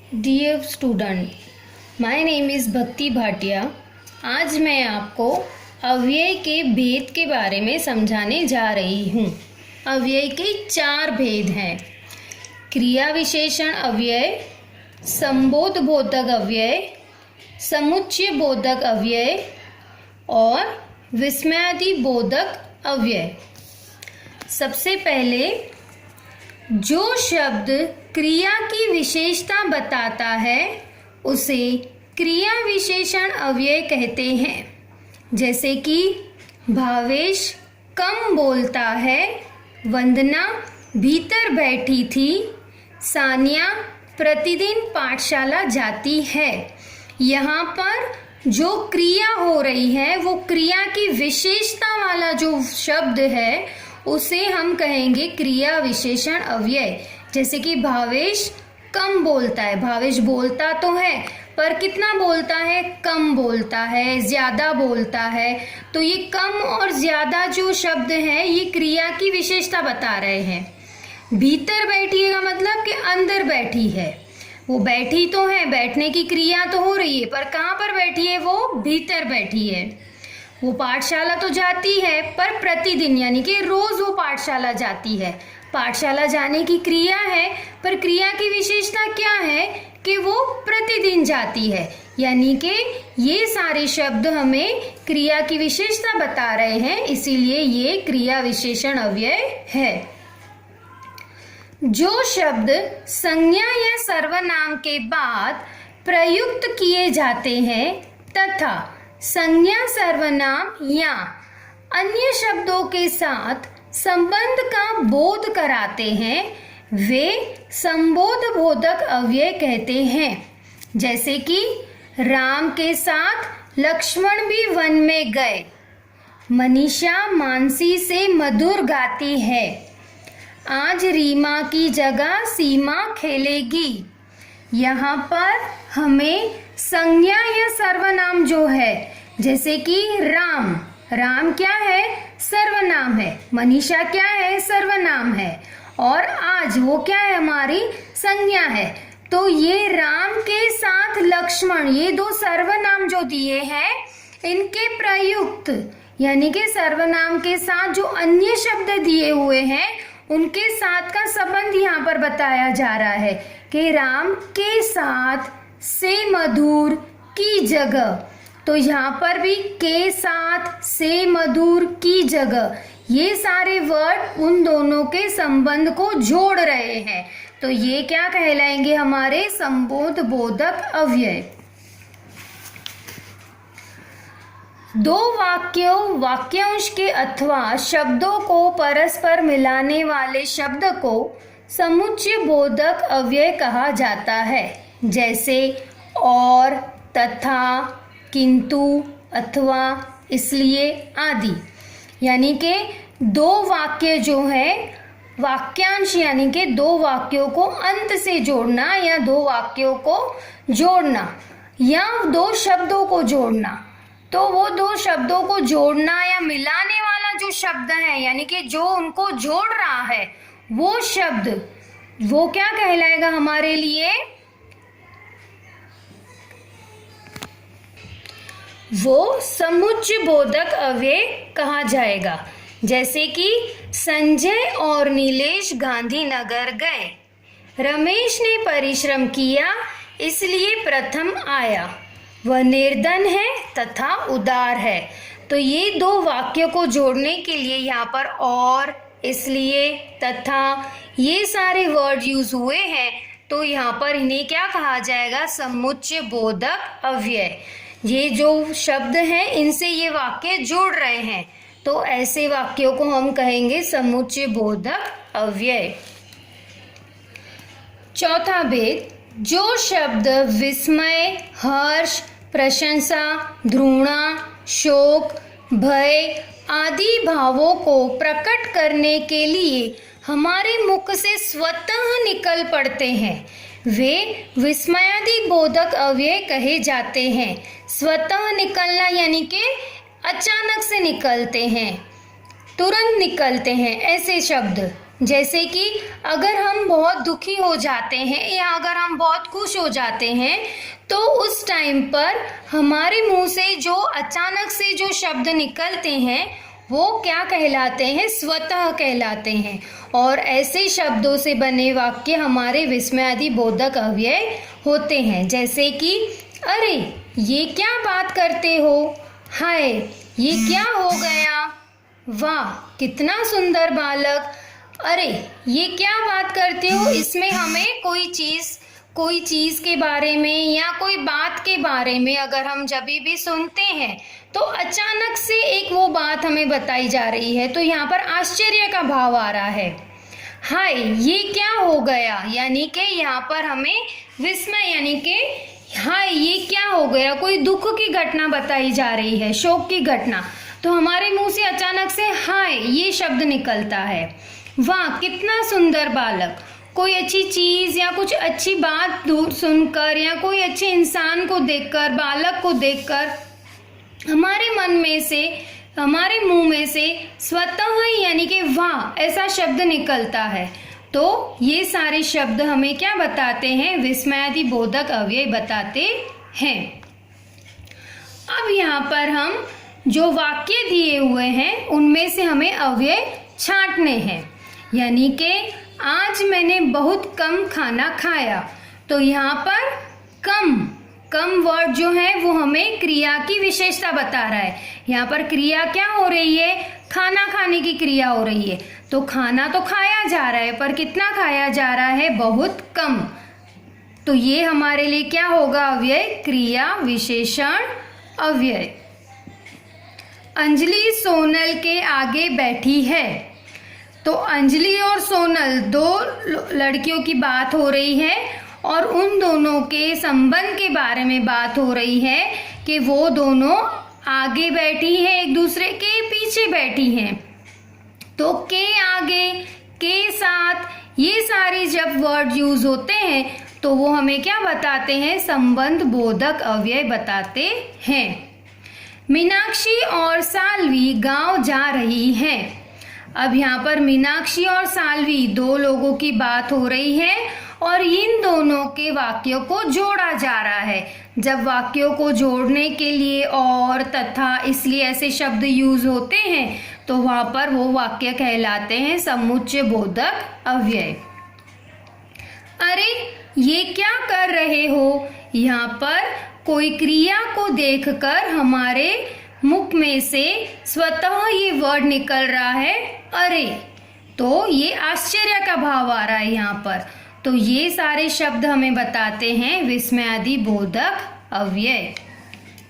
Dear student, my name is Bhakti Bhatia. आज मैं आपको अव्यय के भेद के बारे में समझाने जा रही हूँ। अव्यय के 4 भेद हैं। क्रिया विशेषण अव्यय, संबोध बोधक अव्यय, समुच्चय बोधक अव्यय और विस्मयादि बोधक अव्यय। सबसे पहले जो शब्द क्रिया की विशेषता बताता है उसे क्रिया विशेषण अव्यय कहते हैं। जैसे कि भावेश कम बोलता है, वंदना भीतर बैठी थी, सानिया प्रतिदिन पाठशाला जाती है। यहाँ पर जो क्रिया हो रही है वो क्रिया की विशेषता वाला जो शब्द है उसे हम कहेंगे क्रिया विशेषण अव्यय। जैसे कि भावेश कम बोलता है, भावेश बोलता तो है पर कितना बोलता है? कम बोलता है, ज्यादा बोलता है। तो ये कम और ज्यादा जो शब्द है ये क्रिया की विशेषता बता रहे हैं। भीतर बैठी है का मतलब कि अंदर बैठी है। वो बैठी तो है, बैठने की क्रिया तो हो रही है पर कहाँ पर बैठी है? वो भीतर बैठी है। वो पाठशाला तो जाती है पर प्रतिदिन यानी कि रोज वो पाठशाला जाती है। पाठशाला जाने की क्रिया है पर क्रिया की विशेषता क्या है कि वो प्रतिदिन जाती है। यानी कि ये सारे शब्द हमें क्रिया की विशेषता बता रहे हैं, इसीलिए ये क्रिया विशेषण अव्यय है। जो शब्द संज्ञा या सर्वनाम के बाद प्रयुक्त किए जाते हैं तथा संज्ञा सर्वनाम या अन्य शब्दों के साथ संबंध का बोध कराते हैं वे संबोध बोधक अव्यय कहते हैं। जैसे कि राम के साथ लक्ष्मण भी वन में गए, मनीषा मानसी से मधुर गाती है, आज रीमा की जगह सीमा खेलेगी। यहाँ पर हमें संज्ञा या सर्वनाम जो है, जैसे कि राम, राम क्या है? सर्वनाम है। मनीषा क्या है? सर्वनाम है। और आज वो क्या है? हमारी संज्ञा है। तो ये राम के साथ लक्ष्मण, ये 2 सर्वनाम जो दिए हैं इनके प्रयुक्त यानी कि सर्वनाम के साथ जो अन्य शब्द दिए हुए हैं उनके साथ का संबंध यहाँ पर बताया जा रहा है कि राम के साथ से मधुर की जगह। तो यहाँ पर भी के साथ से मधुर की जगह ये सारे वर्ड उन दोनों के संबंध को जोड़ रहे हैं। तो ये क्या कहलाएंगे? हमारे संबोध बोधक अव्यय। 2 वाक्यों, वाक्यांश के अथवा शब्दों को परस्पर मिलाने वाले शब्द को समुच्चय बोधक अव्यय कहा जाता है। जैसे और, तथा, किंतु, अथवा, इसलिए आदि। यानी कि 2 वाक्य जो है, वाक्यांश यानी कि 2 वाक्यों को अंत से जोड़ना या 2 वाक्यों को जोड़ना या 2 शब्दों को जोड़ना। तो वो 2 शब्दों को जोड़ना या मिलाने वाला जो शब्द है यानी कि जो उनको जोड़ रहा है वो शब्द, वो क्या कहलाएगा हमारे लिए? वो समुच्चय बोधक अव्यय कहा जाएगा। जैसे कि संजय और नीलेश गांधीनगर गए, रमेश ने परिश्रम किया इसलिए प्रथम आया, वह निर्धन है तथा उदार है। तो ये 2 वाक्यों को जोड़ने के लिए यहाँ पर और, इसलिए, तथा ये सारे वर्ड यूज हुए हैं। तो यहाँ पर इन्हें क्या कहा जाएगा? समुच्चय बोधक अव्यय। ये जो शब्द हैं इनसे ये वाक्य जोड़ रहे हैं तो ऐसे वाक्यों को हम कहेंगे समुच्चय बोधक अव्यय। चौथा भेद, जो शब्द विस्मय, हर्ष, प्रशंसा, घृणा, शोक, भय आदि भावों को प्रकट करने के लिए हमारे मुख से स्वतः निकल पड़ते हैं वे विस्मयादि बोधक अव्यय कहे जाते हैं। स्वतः निकलना यानी कि अचानक से निकलते हैं, तुरंत निकलते हैं, ऐसे शब्द जैसे कि अगर हम बहुत दुखी हो जाते हैं या अगर हम बहुत खुश हो जाते हैं तो उस टाइम पर हमारे मुंह से जो अचानक से जो शब्द निकलते हैं वो क्या कहलाते हैं, स्वतः कहलाते हैं। और ऐसे शब्दों से बने वाक्य हमारे विस्मयादि बोधक अव्यय होते हैं। जैसे कि अरे ये क्या बात करते हो, हाय ये क्या हो गया, वाह कितना सुंदर बालक, अरे ये क्या बात करते हो। इसमें हमें कोई चीज़ के बारे में या कोई बात के बारे में अगर हम जब भी सुनते हैं तो अचानक से एक वो बात हमें बताई जा रही है, तो यहाँ पर आश्चर्य का भाव आ रहा है। हाय ये क्या हो गया, यानी कि यहाँ पर हमें विस्मय यानी कि हाय ये क्या हो गया, कोई दुख की घटना बताई जा रही है, शोक की घटना, तो हमारे मुंह से अचानक से हाय ये शब्द निकलता है। वाह कितना सुंदर बालक, कोई अच्छी चीज़ या कुछ अच्छी बात सुनकर या कोई अच्छे इंसान को देखकर, बालक को देखकर हमारे मन में से, हमारे मुंह में से स्वतः ही यानी कि वाह ऐसा शब्द निकलता है। तो ये सारे शब्द हमें क्या बताते हैं, विस्मयादि बोधक अव्यय बताते हैं। अब यहाँ पर हम जो वाक्य दिए हुए हैं उनमें से हमें अव्यय छांटने हैं। यानी कि आज मैंने बहुत कम खाना खाया, तो यहाँ पर कम वर्ड जो है वो हमें क्रिया की विशेषता बता रहा है। यहाँ पर क्रिया क्या हो रही है, खाना खाने की क्रिया हो रही है। तो खाना तो खाया जा रहा है पर कितना खाया जा रहा है, बहुत कम। तो ये हमारे लिए क्या होगा, अव्यय क्रिया विशेषण अव्यय। अंजलि सोनल के आगे बैठी है, तो अंजलि और सोनल दो लड़कियों की बात हो रही है और उन दोनों के संबंध के बारे में बात हो रही है कि वो दोनों आगे बैठी है, एक दूसरे के पीछे बैठी हैं। तो के आगे, के साथ, ये सारे जब वर्ड यूज होते हैं तो वो हमें क्या बताते हैं, संबंध बोधक अव्यय बताते हैं। मीनाक्षी और साल्वी गांव जा रही हैं। अब यहाँ पर मीनाक्षी और साल्वी दो लोगों की बात हो रही है और इन दोनों के वाक्यों को जोड़ा जा रहा है। जब वाक्यों को जोड़ने के लिए और तथा इसलिए ऐसे शब्द यूज होते हैं तो वहां पर वो वाक्य कहलाते हैं समुच्चय बोधक अव्यय। अरे ये क्या कर रहे हो, यहाँ पर कोई क्रिया को देखकर हमारे मुख में से स्वतः ये वर्ड निकल रहा है अरे, तो ये आश्चर्य का भाव आ रहा है यहाँ पर। तो ये सारे शब्द हमें बताते हैं विस्मयादि बोधक अव्यय।